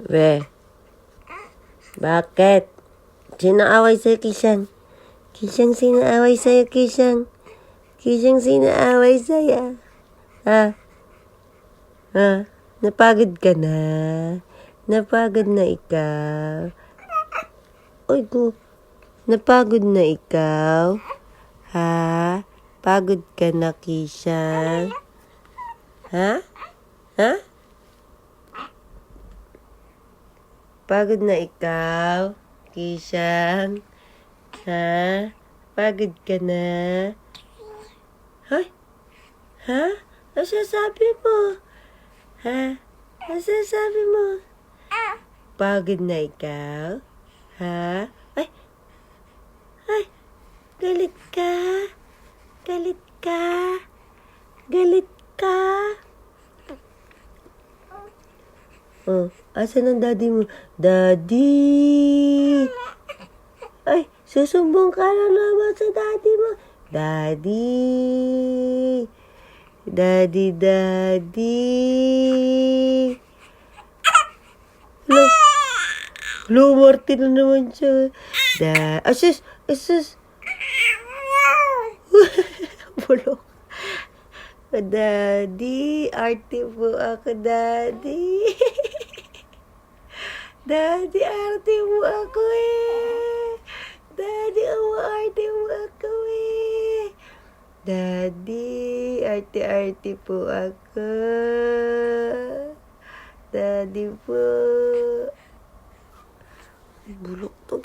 We, bakit? Sino away sa'yo, Kishan? Kishan, sino away sa'yo, Kishan? Kishan, sino away sa'yo? Ha? Ha? Napagod ka na? Napagod na ikaw? Uy, ko. Napagod na ikaw? Ha? Pagod ka na, Kishan? Ha? Ha? Pagod na ikaw, Kishan? Ha? Pagod ka na? Hoy? Ha? Ano sasabi mo? Ha? Ano sasabi mo? Pagod na ikaw? Ha? Ay! Ay! Galit ka? Galit ka? Galit ka? Oh, asan ang daddy mo? Daddy! Ay, susumbong ka na naman sa daddy mo. Daddy! Daddy, daddy! Hello, Martin na naman siya. Asus! Asus! Bulok. Daddy, arte po ako, daddy. Daddy, arte mo ako eh. Daddy, arte mo ako eh. Daddy, arte-arte po ako. Daddy po. Bulok to.